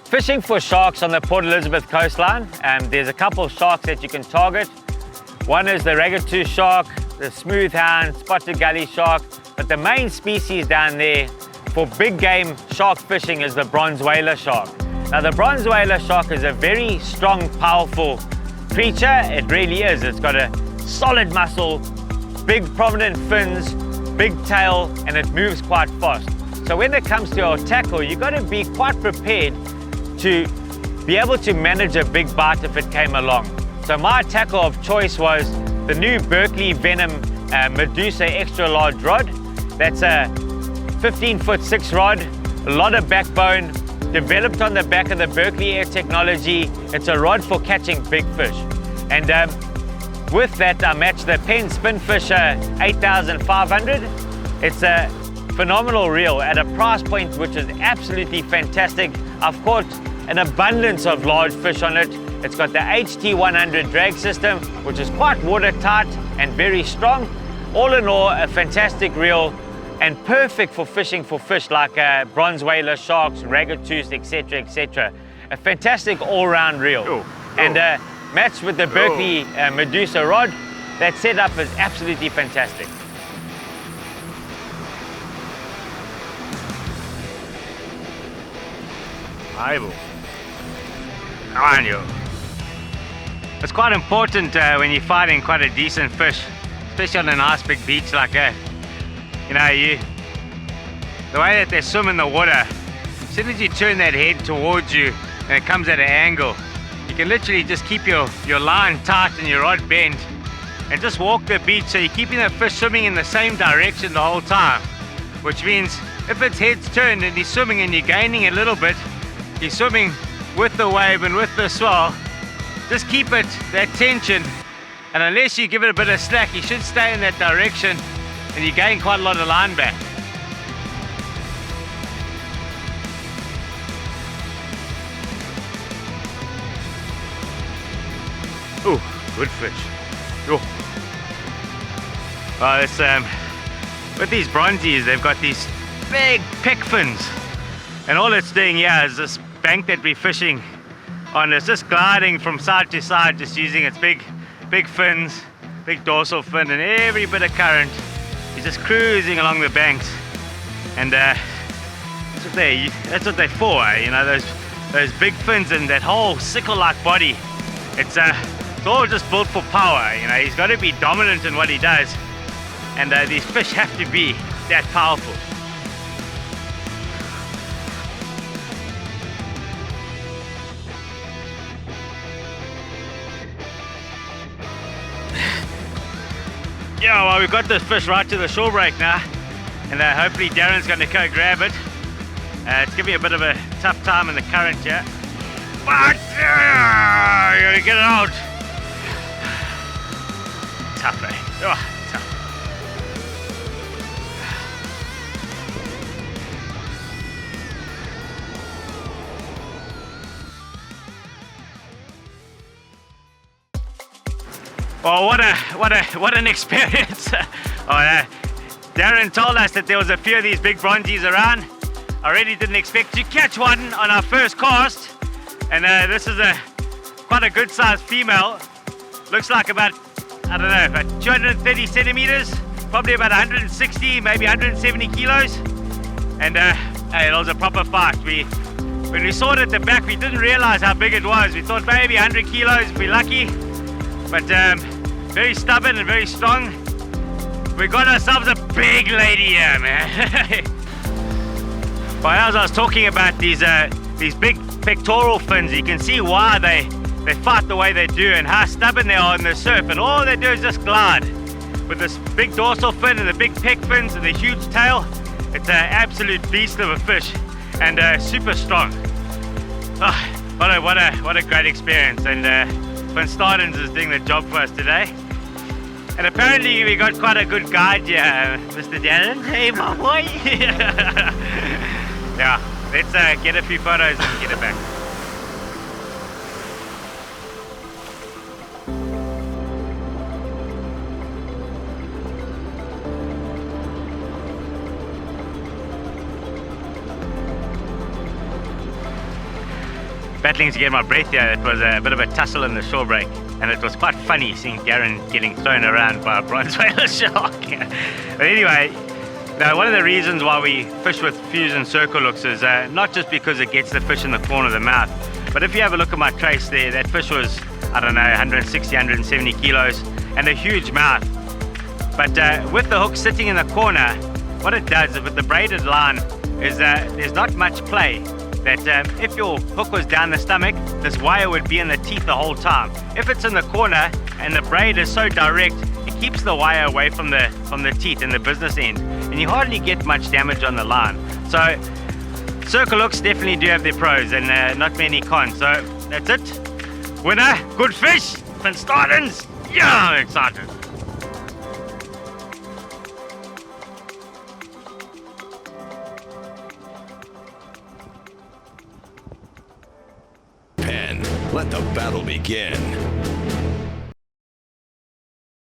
Fishing for sharks on the Port Elizabeth coastline, there's a couple of sharks that you can target. One is the ragged-tooth shark, the smooth hound, spotted gully shark, but the main species down there for big game shark fishing is the bronze whaler shark. Now the bronze whaler shark is a very strong, powerful creature. It really is. It's got a solid muscle, big prominent fins, big tail, and it moves quite fast. So when it comes to your tackle, you've got to be quite prepared to be able to manage a big bite if it came along. So my tackle of choice was the new Berkeley Venom Medusa extra large rod. That's a 15-foot 6 rod, a lot of backbone, developed on the back of the Berkeley Air technology. It's a rod for catching big fish. And with that, I matched the Penn Spinfisher 8500. It's a phenomenal reel at a price point which is absolutely fantastic. I've caught an abundance of large fish on it. It's got the HT100 drag system, which is quite watertight and very strong. All in all, a fantastic reel and perfect for fishing for fish like bronze whaler sharks, ragged-tooth, etc., etc. A fantastic all-round reel. And matched with the Berkeley Medusa rod, that setup is absolutely fantastic. It's quite important when you're fighting quite a decent fish, especially on a nice big beach like that. You know, the way that they swim in the water, as soon as you turn that head towards you and it comes at an angle, you can literally just keep your line tight and your rod bent and just walk the beach, so you're keeping the fish swimming in the same direction the whole time, which means if its head's turned and he's swimming and you're gaining a little bit, he's swimming with the wave and with the swell. Just keep it, that tension, and unless you give it a bit of slack, you should stay in that direction and you gain quite a lot of line back. Ooh, good fish. Oh. Well, it's, with these bronzies, they've got these big pick fins, and all it's doing here is this bank that we're fishing on is just gliding from side to side, just using its big fins, big dorsal fin, and every bit of current is just cruising along the banks. And that's what they're for, you know, those big fins and that whole sickle-like body. It's all just built for power. You know, he's got to be dominant in what he does, and these fish have to be that powerful. Yeah, well, we've got this fish right to the shore break now, and hopefully Darren's going to go grab it. It's giving me a bit of a tough time in the current here, but you gotta get it out. Tough, eh? Oh, tough. Well, what an experience. Darren told us that there was a few of these big bronzies around. I really didn't expect to catch one on our first cast, and this is quite a good sized female. Looks like about, I don't know, about 230 centimeters, probably about 160, maybe 170 kilos. And hey, it was a proper fight. When we saw it at the back, we didn't realize how big it was. We thought maybe 100 kilos if we're lucky, but very stubborn and very strong. We got ourselves a big lady here, man. Well, as I was talking about these big pectoral fins, you can see why they fight the way they do and how stubborn they are in the surf, and all they do is just glide. With this big dorsal fin and the big pec fins and the huge tail, it's an absolute beast of a fish, and super strong. Oh, what a great experience, and Van Stardens is doing the job for us today. And apparently we got quite a good guide here, Mr. Darren. Hey, my boy. Yeah, let's get a few photos and get it back. battling to get my breath here. It was a bit of a tussle in the shore break, and it was quite funny seeing Darren getting thrown around by a bronze whaler shark. But anyway, now one of the reasons why we fish with Fusion Circle Hooks is not just because it gets the fish in the corner of the mouth, but if you have a look at my trace there, that fish was, I don't know, 160, 170 kilos and a huge mouth. But with the hook sitting in the corner, what it does with the braided line is there's not much play. That if your hook was down the stomach, this wire would be in the teeth the whole time. If it's in the corner and the braid is so direct, it keeps the wire away from the teeth and the business end, and you hardly get much damage on the line. So circle hooks definitely do have their pros, and not many cons. So that's it. Winner, good fish, Van Stadens. Yeah, I'm excited. Let the battle begin.